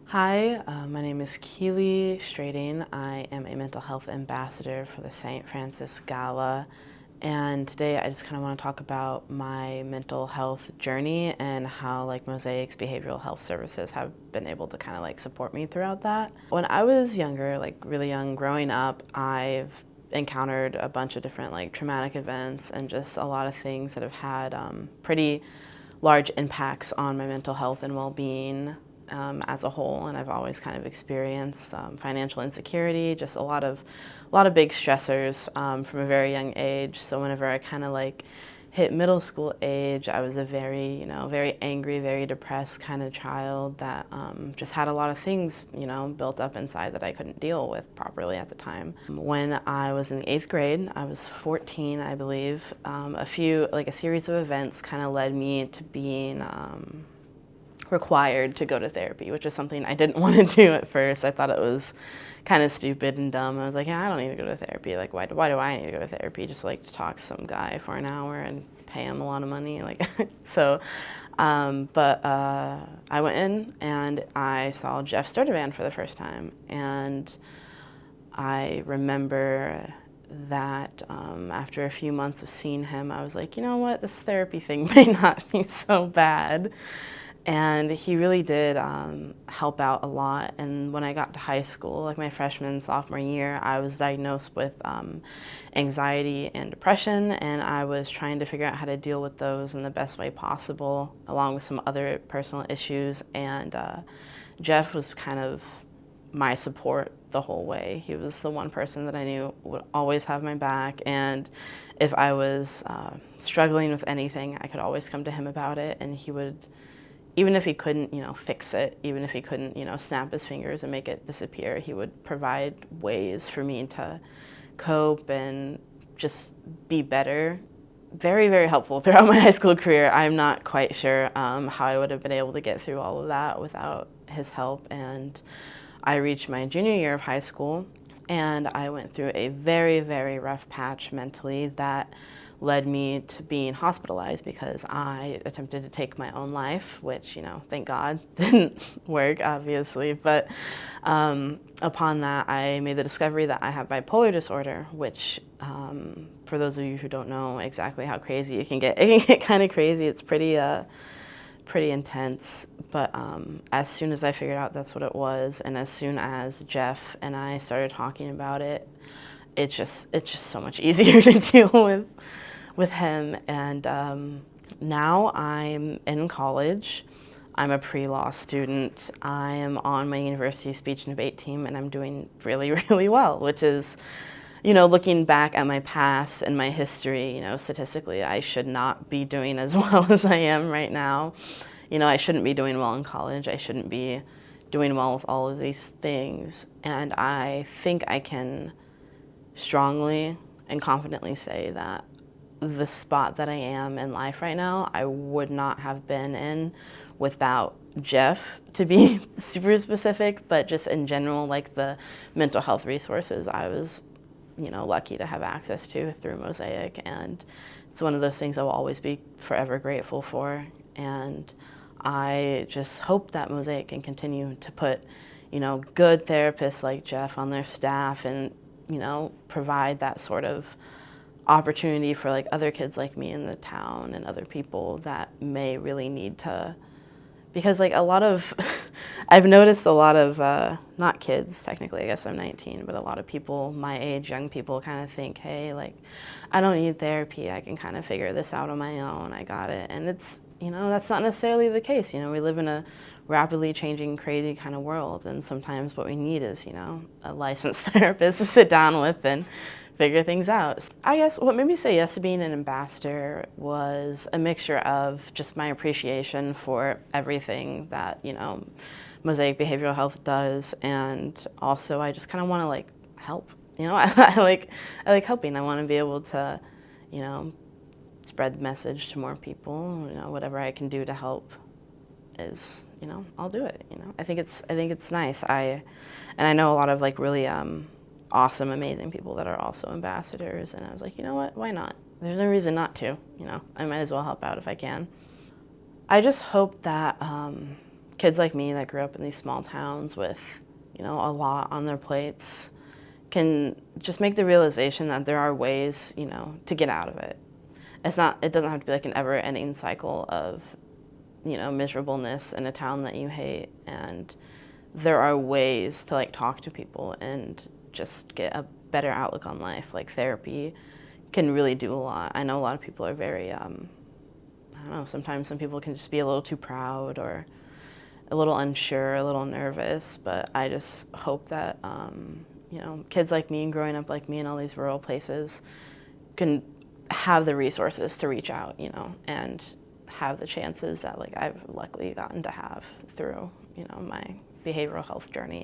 Hi, my name is Keelie Strating. I am a mental health ambassador for the St. Francis Gala, and today I just kind of want to talk about my mental health journey and how Mosaic's behavioral health services have been able to kind of support me throughout that. When I was younger, really young, growing up, I've encountered a bunch of different traumatic events and just a lot of things that have had pretty large impacts on my mental health and well-being as a whole, and I've always kind of experienced financial insecurity, just a lot of big stressors from a very young age. So whenever I kind of hit middle school age, I was a very very angry, very depressed kind of child that just had a lot of things built up inside that I couldn't deal with properly at the time. When I was in the 8th grade, I was 14, I believe. A series of events kind of led me to being required to go to therapy, which is something I didn't want to do at first. I thought it was kind of stupid and dumb. I was like, yeah, I don't need to go to therapy. Why do I need to go to therapy? Just to talk to some guy for an hour and pay him a lot of money. I went in and I saw Jeff Strating for the first time, and I remember that after a few months of seeing him, I was like, you know what, this therapy thing may not be so bad. And he really did help out a lot. And when I got to high school, my freshman, sophomore year, I was diagnosed with anxiety and depression, and I was trying to figure out how to deal with those in the best way possible, along with some other personal issues. And Jeff was kind of my support the whole way. He was the one person that I knew would always have my back, and if I was struggling with anything, I could always come to him about it, and he would, even if he couldn't, fix it, even if he couldn't, snap his fingers and make it disappear, he would provide ways for me to cope and just be better. Very, very helpful throughout my high school career. I'm not quite sure how I would have been able to get through all of that without his help. And I reached my junior year of high school, and I went through a very, very rough patch mentally that led me to being hospitalized because I attempted to take my own life, which, thank God didn't work, obviously. But upon that, I made the discovery that I have bipolar disorder, which, for those of you who don't know exactly how crazy it can get kind of crazy. It's pretty intense. But as soon as I figured out that's what it was, and as soon as Jeff and I started talking about it, it's just so much easier to deal with him. And now I'm in college. I'm a pre-law student. I am on my university speech and debate team, and I'm doing really, really well, which is, looking back at my past and my history, statistically, I should not be doing as well as I am right now. I shouldn't be doing well in college. I shouldn't be doing well with all of these things. And I think I can strongly and confidently say that the spot that I am in life right now, I would not have been in without Jeff, to be super specific, but just in general, the mental health resources I was, lucky to have access to through Mosaic. And it's one of those things I will always be forever grateful for. And I just hope that Mosaic can continue to put, good therapists like Jeff on their staff and, provide that sort of opportunity for other kids like me in the town and other people that may really need to, because a lot of I've noticed a lot of not kids, technically, I guess I'm 19, but a lot of people my age, young people, kind of think, hey, I don't need therapy, I can kind of figure this out on my own, I got it. And it's, that's not necessarily the case. We live in a rapidly changing, crazy kind of world, and sometimes what we need is, a licensed therapist to sit down with and figure things out. I guess what made me say yes to being an ambassador was a mixture of just my appreciation for everything that, Mosaic Behavioral Health does, and also I just kind of want to help. I like helping. I want to be able to, spread the message to more people. Whatever I can do to help is, I'll do it. I think it's nice. I know a lot of really awesome, amazing people that are also ambassadors, and I was like, you know what, why not? There's no reason not to. I might as well help out if I can. I just hope that kids like me that grew up in these small towns with, you know, a lot on their plates can just make the realization that there are ways, you know, to get out of it. It doesn't have to be like an ever-ending cycle of, you know, miserableness in a town that you hate. And there are ways to like talk to people and just get a better outlook on life. Like therapy can really do a lot. I know a lot of people are very, I don't know, sometimes some people can just be a little too proud or a little unsure, a little nervous, but I just hope that, you know, kids like me and growing up like me in all these rural places can have the resources to reach out, you know, and have the chances that like I've luckily gotten to have through, you know, my behavioral health journey.